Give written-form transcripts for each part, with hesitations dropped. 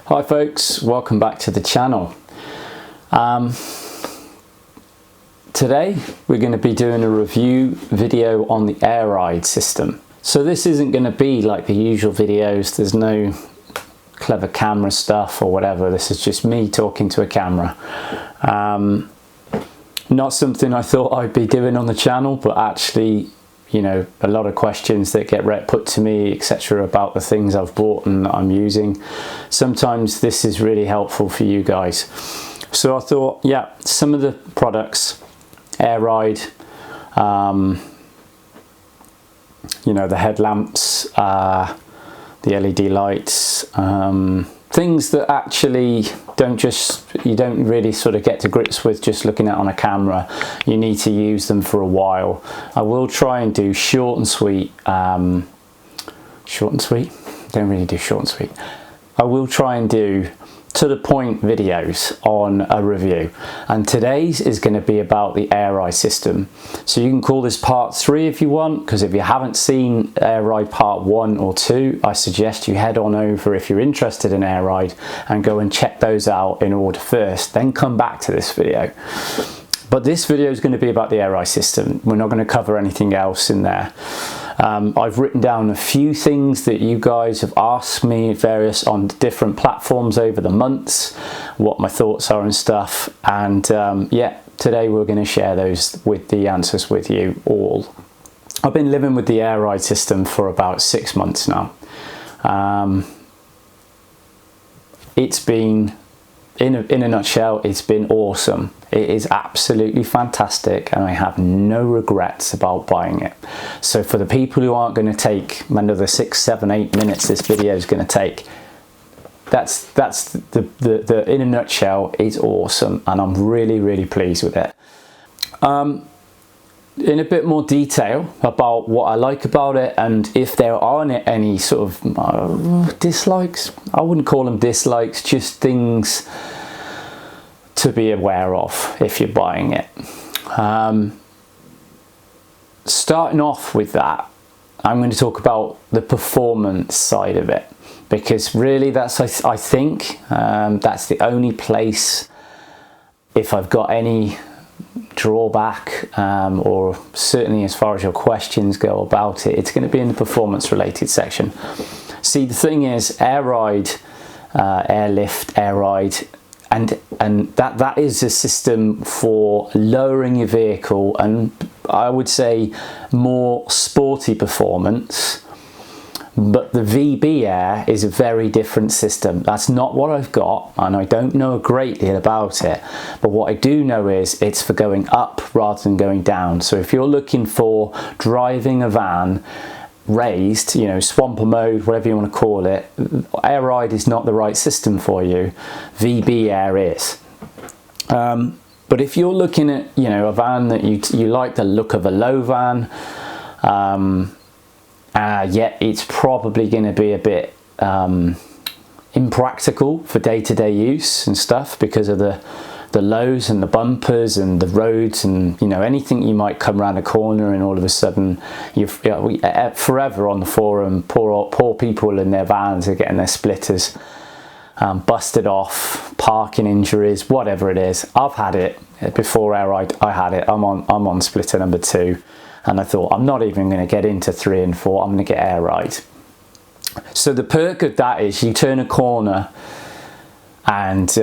Hi folks, welcome back to the channel. Today we're going to be doing a review video on the AIRRIDE system. So this isn't going to be like the usual videos, there's no clever camera stuff or whatever. This is just me talking to a camera. Not something I thought I'd be doing on the channel, but actually, you know, a lot of questions that get put to me, etc., about the things I've bought and that I'm using. Sometimes this is really helpful for you guys. So I thought, yeah, some of the products, AIRRIDE, you know, the headlamps, the LED lights, things that actually you don't really sort of get to grips with just looking at on a camera. You need to use them for a while. I will try and do short and sweet. Don't really do short and sweet. I will try and do to the point videos on a review, and today's is going to be about the AIRRIDE system. So you can call this part 3 if you want, because if you haven't seen AIRRIDE part 1 or 2, I suggest you head on over, if you're interested in AIRRIDE, and go and check those out in order first, then come back to this video. But this video is going to be about the AIRRIDE system. We're not going to cover anything else in there. I've written down a few things that you guys have asked me on different platforms over the months, what my thoughts are and stuff, and yeah, today we're going to share those with the answers with you all. I've been living with the AIRRIDE system for about 6 months now. It's been, in a nutshell, it's been awesome. It is absolutely fantastic, and I have no regrets about buying it. So for the people who aren't going to take another 6, 7, 8 minutes this video is going to take, that's the in a nutshell, it's awesome, and I'm really pleased with it. In a bit more detail about what I like about it, and if there are any sort of dislikes, I wouldn't call them dislikes, just things to be aware of if you're buying it. Starting off with that, I'm going to talk about the performance side of it, because really that's, I think, that's the only place, if I've got any drawback, or certainly as far as your questions go about it, it's going to be in the performance related section. See, the thing is, AIRRIDE, airlift, AIRRIDE, and that is a system for lowering your vehicle, and I would say more sporty performance. But the VB Air is a very different system. That's not what I've got, and I don't know a great deal about it. But what I do know is it's for going up rather than going down. So if you're looking for driving a van raised, you know, swamper mode, whatever you want to call it, AIRRIDE is not the right system for you. VB Air is. But if you're looking at, you know, a van that you like the look of a low van, yet it's probably going to be a bit impractical for day-to-day use and stuff because of the lows and the bumpers and the roads, and you know, anything you might come around a corner and all of a sudden forever on the forum, poor people in their vans are getting their splitters busted off, parking injuries, whatever it is. I've had it before AIRRIDE. I had it. I'm on splitter number 2. And I thought, I'm not even going to get into 3 and 4, I'm going to get AIRRIDE. So the perk of that is you turn a corner and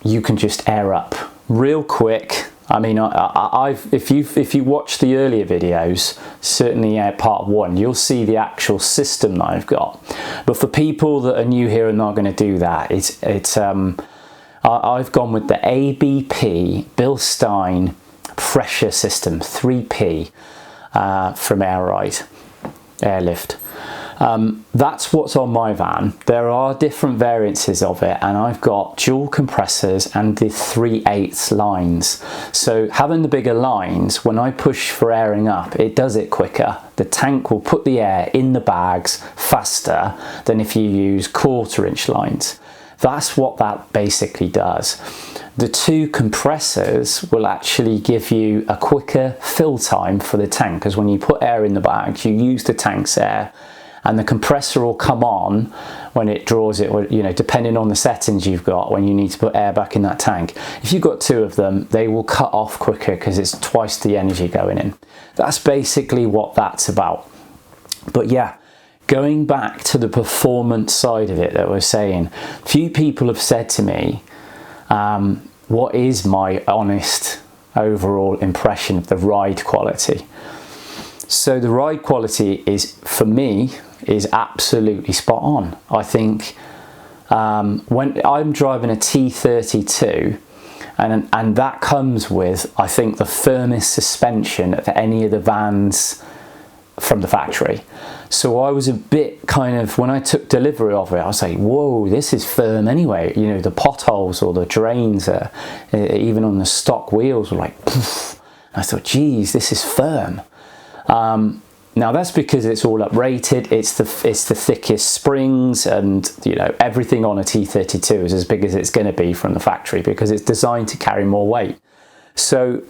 you can just air up real quick. I mean, if you watch the earlier videos, certainly part 1, you'll see the actual system that I've got. But for people that are new here and not going to do that, I've gone with the ABP Bilstein pressure system 3P. From AIRRIDE Airlift. That's what's on my van. There are different variances of it, and I've got dual compressors and the 3/8 lines. So having the bigger lines, when I push for airing up, it does it quicker. The tank will put the air in the bags faster than if you use 1/4 inch lines. That's what that basically does. The 2 compressors will actually give you a quicker fill time for the tank, because when you put air in the bags, you use the tank's air, and the compressor will come on when it draws it, or, you know, depending on the settings you've got when you need to put air back in that tank. If you've got 2 of them, they will cut off quicker because it's twice the energy going in. That's basically what that's about. But yeah, going back to the performance side of it that we're saying, few people have said to me, what is my honest overall impression of the ride quality? So the ride quality is, for me, is absolutely spot on. I think when I'm driving a T32, and that comes with, I think, the firmest suspension of any of the vans from the factory. So I was a bit kind of, when I took delivery of it, I was like, whoa, this is firm anyway. You know, the potholes or the drains, even on the stock wheels, were like, poof. I thought, geez, this is firm. Now that's because it's all uprated, it's the thickest springs, and you know, everything on a T32 is as big as it's going to be from the factory because it's designed to carry more weight. So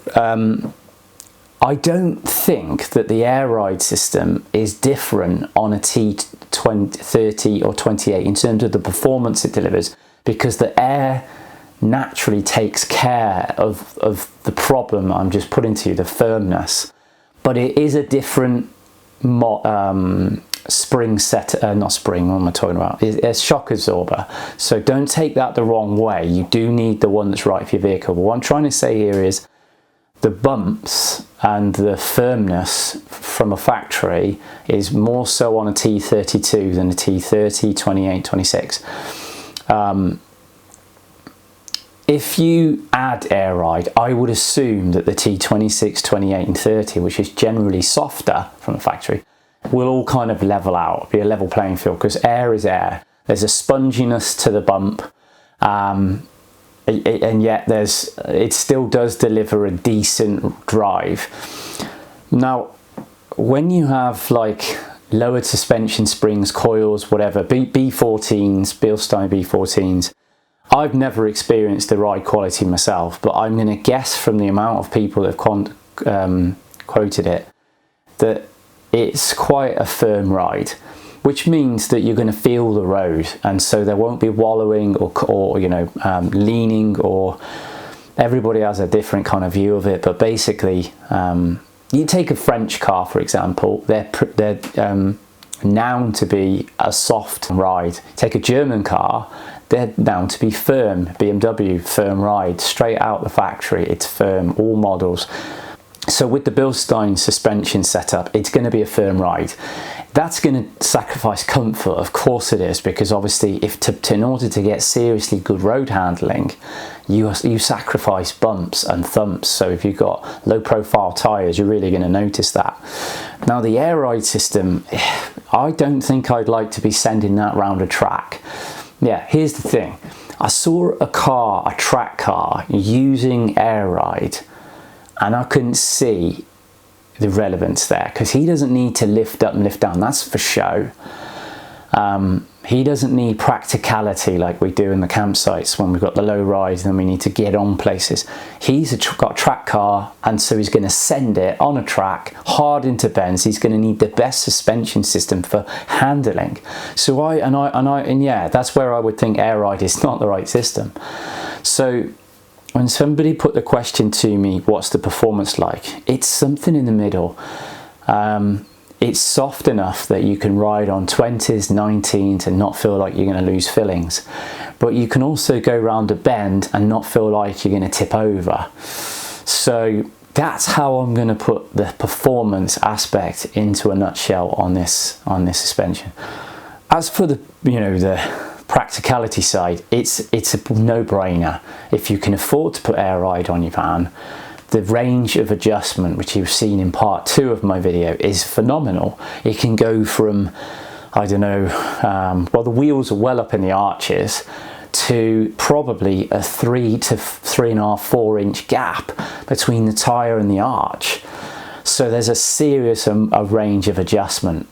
I don't think that the AIRRIDE system is different on a T30 or 28 in terms of the performance it delivers, because the air naturally takes care of the problem I'm just putting to you, the firmness. But it is a different spring set, not spring, what am I talking about? It's a shock absorber. So don't take that the wrong way. You do need the one that's right for your vehicle. But what I'm trying to say here is the bumps and the firmness from a factory is more so on a T32 than a T30, 28, 26. If you add AIRRIDE, I would assume that the T26, 28 and 30, which is generally softer from the factory, will all kind of level out, be a level playing field, because air is air. There's a sponginess to the bump, and yet it still does deliver a decent drive. Now, when you have like lowered suspension springs, coils, whatever, B14s, Bilstein B14s, I've never experienced the ride quality myself, but I'm going to guess from the amount of people that have quoted it that it's quite a firm ride, which means that you're going to feel the road, and so there won't be wallowing or you know, leaning, or everybody has a different kind of view of it. But basically, you take a French car, for example, they're known to be a soft ride. Take a German car, they're known to be firm. BMW, firm ride, straight out the factory, it's firm, all models. So with the Bilstein suspension setup, it's going to be a firm ride. That's going to sacrifice comfort, of course it is, because obviously in order to get seriously good road handling, you sacrifice bumps and thumps. So if you've got low profile tyres, you're really going to notice that. Now the AIRRIDE system, I don't think I'd like to be sending that round a track. Yeah, here's the thing. I saw a track car using AIRRIDE, and I couldn't see the relevance there, because he doesn't need to lift up and lift down, that's for show. He doesn't need practicality like we do in the campsites when we've got the low rise and we need to get on places. He's got a track car, and so he's going to send it on a track hard into bends. He's going to need the best suspension system for handling. So yeah, that's where I would think AIRRIDE is not the right system. So when somebody put the question to me, what's the performance like? It's something in the middle. It's soft enough that you can ride on 20s, 19s and not feel like you're going to lose fillings. But you can also go round a bend and not feel like you're going to tip over. So that's how I'm going to put the performance aspect into a nutshell on this suspension. As for the practicality side, it's a no-brainer. If you can afford to put AIRRIDE on your van, the range of adjustment, which you've seen in part 2 of my video, is phenomenal. It can go from, I don't know, well, the wheels are well up in the arches, to probably a 3 to 3.5, 4 inch gap between the tyre and the arch. So there's a serious range of adjustment.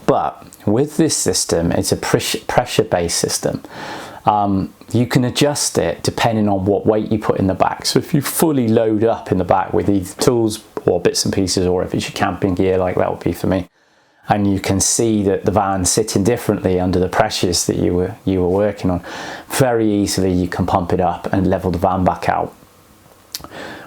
But with this system, it's a pressure-based system. You can adjust it depending on what weight you put in the back. So if you fully load up in the back with either tools or bits and pieces, or if it's your camping gear like that would be for me, and you can see that the van's sitting differently under the pressures that you were working on, very easily you can pump it up and level the van back out.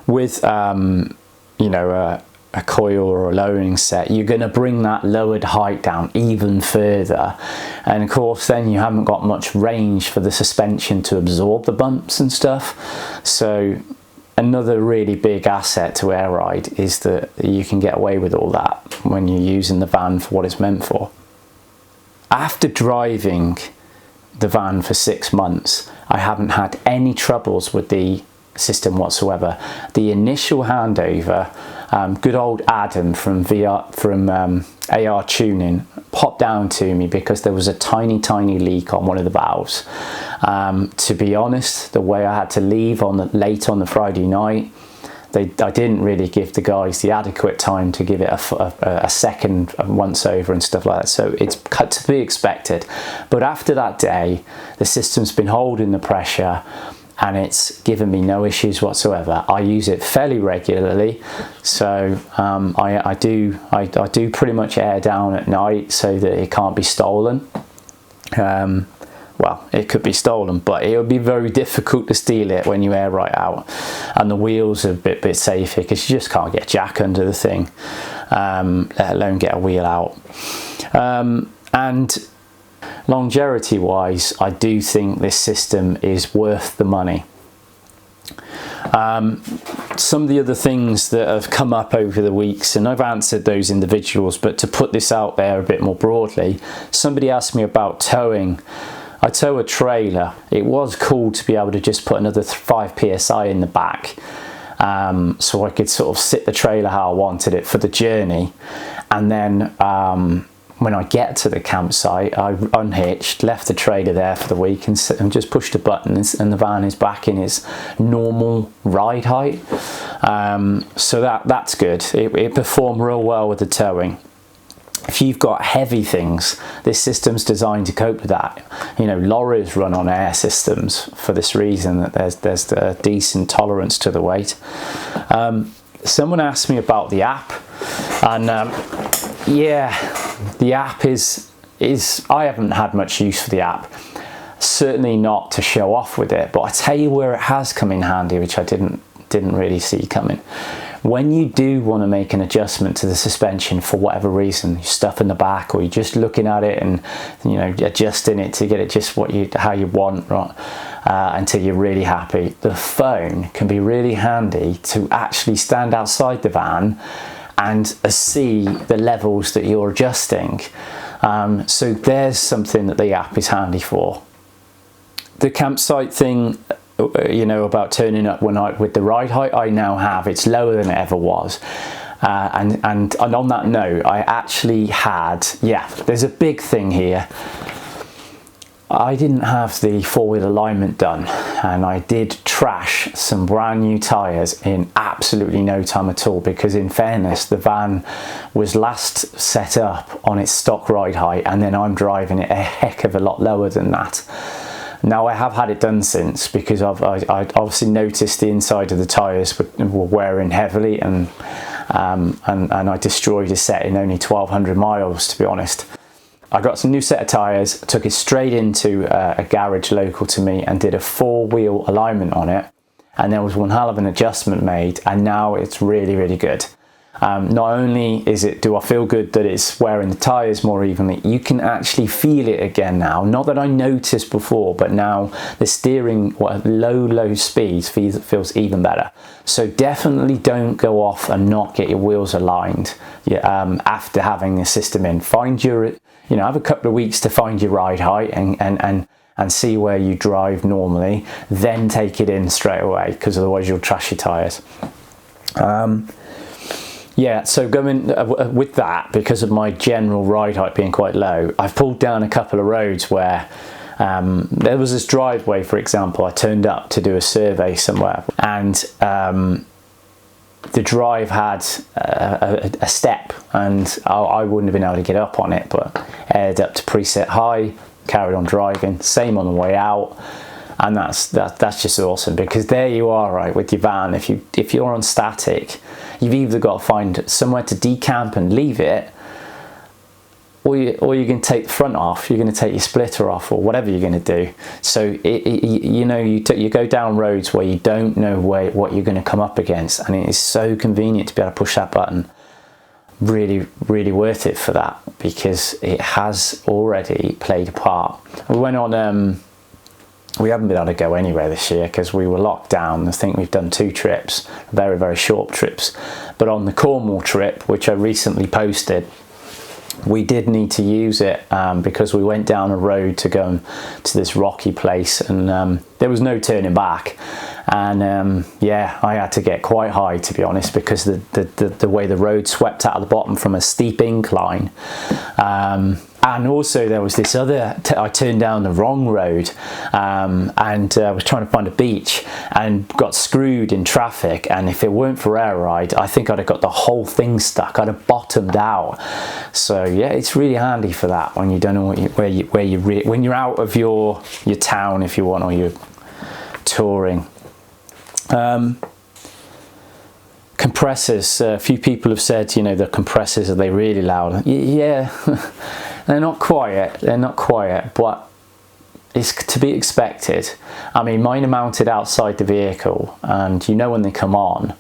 With you know, a coil or a lowering set, you're going to bring that lowered height down even further, and of course then you haven't got much range for the suspension to absorb the bumps and stuff. So another really big asset to AIRRIDE is that you can get away with all that when you're using the van for what it's meant for. After driving the van for 6 months, I haven't had any troubles with the system whatsoever. The initial handover, good old Adam from AR Tuning popped down to me because there was a tiny leak on one of the valves. To be honest, the way I had to leave late on the Friday night, I didn't really give the guys the adequate time to give it a second once over and stuff like that, so it's cut to be expected. But after that day, the system's been holding the pressure and it's given me no issues whatsoever. I use it fairly regularly, so I do pretty much air down at night so that it can't be stolen. Well, it could be stolen, but it would be very difficult to steal it when you air right out. And the wheels are a bit safer because you just can't get jack under the thing, let alone get a wheel out. And longevity wise, I do think this system is worth the money. Some of the other things that have come up over the weeks, and I've answered those individuals, but to put this out there a bit more broadly, somebody asked me about towing. I tow a trailer. It was cool to be able to just put another 5 psi in the back, so I could sort of sit the trailer how I wanted it for the journey, and then when I get to the campsite, I unhitched, left the trailer there for the week, and just pushed a button, and the van is back in its normal ride height. So that's good. It performed real well with the towing. If you've got heavy things, this system's designed to cope with that. You know, lorries run on air systems for this reason, that there's a decent tolerance to the weight. Someone asked me about the app, and yeah, the app is I haven't had much use for the app. Certainly not to show off with it, but I tell you where it has come in handy, which I didn't really see coming. When you do want to make an adjustment to the suspension for whatever reason, stuff in the back, or you're just looking at it and, you know, adjusting it to get it just how you want, right, until you're really happy, the phone can be really handy to actually stand outside the van and see the levels that you're adjusting. So there's something that the app is handy for. The campsite thing, you know, about turning up with the ride height I now have, it's lower than it ever was. And on that note, I actually had, there's a big thing here. I didn't have the four-wheel alignment done, and I did trash some brand new tyres in absolutely no time at all, because in fairness, the van was last set up on its stock ride height, and then I'm driving it a heck of a lot lower than that. Now I have had it done since, because I obviously noticed the inside of the tyres were wearing heavily, and I destroyed a set in only 1,200 miles, to be honest. I got some new set of tyres, took it straight into a garage local to me and did a four-wheel alignment on it, and there was one hell of an adjustment made, and now it's really good. Not only do I feel good that it's wearing the tyres more evenly, you can actually feel it again now. Not that I noticed before, but now the steering at low speeds feels even better. So definitely don't go off and not get your wheels aligned after having the system in. Find your, have a couple of weeks to find your ride height and see where you drive normally, then take it in straight away, because otherwise you'll trash your tyres. Yeah, so going with that, because of my general ride height being quite low, I've pulled down a couple of roads where there was this driveway, for example. I turned up to do a survey somewhere, and the drive had a step, and I wouldn't have been able to get up on it, but aired up to preset high, carried on driving, same on the way out. And that's just awesome, because there you are, right, with your van. If you're on static, you've either got to find somewhere to decamp and leave it, or you're going to take the front off, you're going to take your splitter off, or whatever you're going to do. So you go down roads where you don't know what you're going to come up against, and it is so convenient to be able to push that button. Really worth it for that, because it has already played a part. We went on we haven't been able to go anywhere this year because we were locked down. I think we've done 2 trips, very short trips, but on the Cornwall trip, which I recently posted, we did need to use it because we went down a road to go to this rocky place, and there was no turning back. And yeah, I had to get quite high, to be honest, because the way the road swept out of the bottom from a steep incline. And also there was this other, I turned down the wrong road and I was trying to find a beach and got screwed in traffic, and if it weren't for AIRRIDE, I think I'd have got the whole thing stuck. I'd have bottomed out. So yeah, it's really handy for that when you don't know when you're out of your town, if you want, or you're touring. Compressors, a few people have said, you know, the compressors, are they really loud? Yeah, they're not quiet, but it's to be expected. I mean, mine are mounted outside the vehicle, and you know when they come on.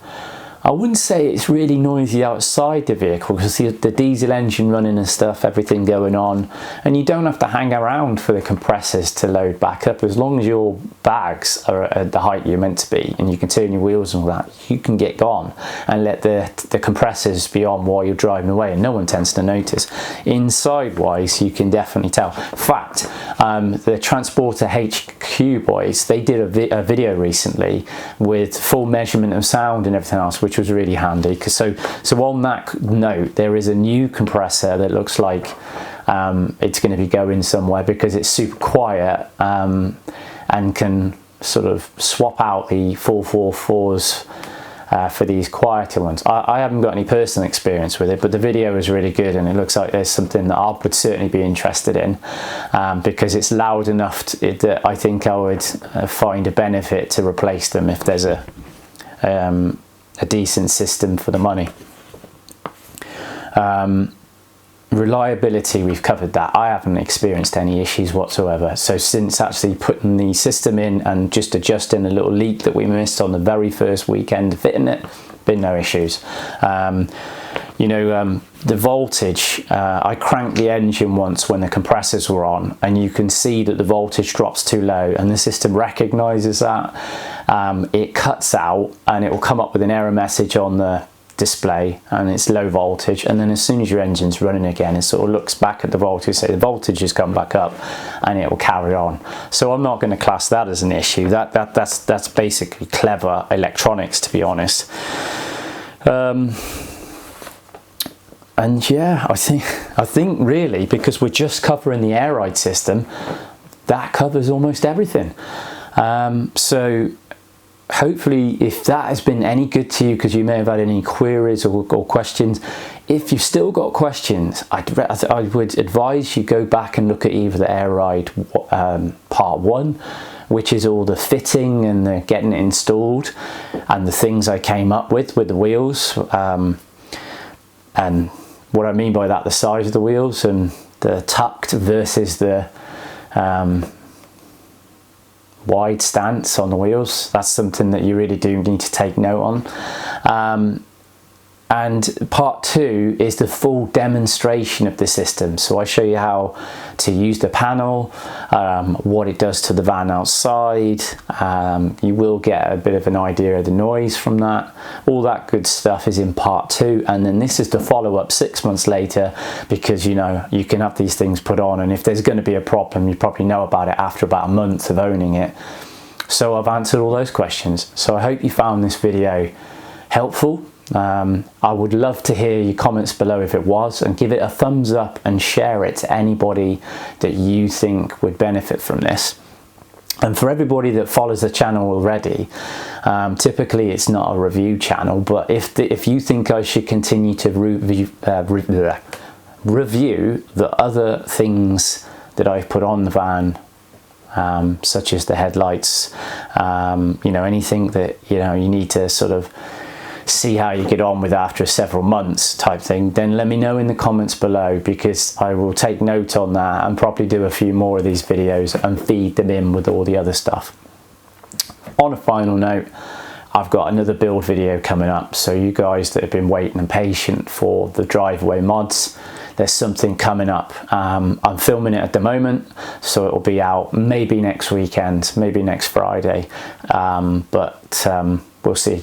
I wouldn't say it's really noisy outside the vehicle because the diesel engine running and stuff, everything going on, and you don't have to hang around for the compressors to load back up. As long as your bags are at the height you're meant to be and you can turn your wheels and all that, you can get gone and let the compressors be on while you're driving away, and no one tends to notice. Inside wise, you can definitely tell. In fact, the Transporter HQ boys, they did a video recently with full measurement of sound and everything else, which was really handy. Because so on that note, there is a new compressor that looks like it's going to be going somewhere because it's super quiet and can sort of swap out the 444s for these quieter ones. I haven't got any personal experience with it, but the video is really good, and it looks like there's something that I would certainly be interested in because it's loud enough that I think I would find a benefit to replace them if there's a decent system for the money. Reliability, we've covered that. I haven't experienced any issues whatsoever. So since actually putting the system in and just adjusting a little leak that we missed on the very first weekend of fitting it, been no issues. You know, the voltage, I cranked the engine once when the compressors were on, and you can see that the voltage drops too low, and the system recognizes that. It cuts out and it will come up with an error message on the display, and it's low voltage, and then as soon as your engine's running again, it sort of looks back at the voltage, say the voltage has come back up, and it will carry on. So I'm not going to class that as an issue. That's basically clever electronics, to be honest. And yeah, I think really, because we're just covering the AIRRIDE system, that covers almost everything. So hopefully, if that has been any good to you, because you may have had any queries or questions, if you've still got questions, I would advise you go back and look at either the AIRRIDE part 1, which is all the fitting and the getting it installed and the things I came up with the wheels, and what I mean by that, the size of the wheels and the tucked versus the wide stance on the wheels. That's something that you really do need to take note on. And part 2 is the full demonstration of the system. So I show you how to use the panel, what it does to the van outside. You will get a bit of an idea of the noise from that. All that good stuff is in part 2, and then this is the follow-up 6 months later, because you know you can have these things put on, and if there's going to be a problem, you probably know about it after about a month of owning it. So I've answered all those questions. So I hope you found this video helpful. I would love to hear your comments below if it was, and give it a thumbs up and share it to anybody that you think would benefit from this. And for everybody that follows the channel already, typically it's not a review channel, but if you think I should continue to review the other things that I've put on the van, such as the headlights, you know, anything that you know you need to sort of see how you get on with after several months type thing, then let me know in the comments below, because I will take note on that and probably do a few more of these videos and feed them in with all the other stuff. On a final note, I've got another build video coming up, so you guys that have been waiting and patient for the driveway mods, there's something coming up. I'm filming it at the moment, so it will be out maybe next weekend, maybe next Friday, but we'll see.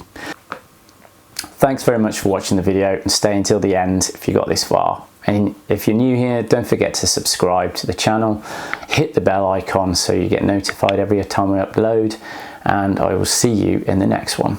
Thanks very much for watching the video, and stay until the end if you got this far. And if you're new here, don't forget to subscribe to the channel, hit the bell icon so you get notified every time I upload, and I will see you in the next one.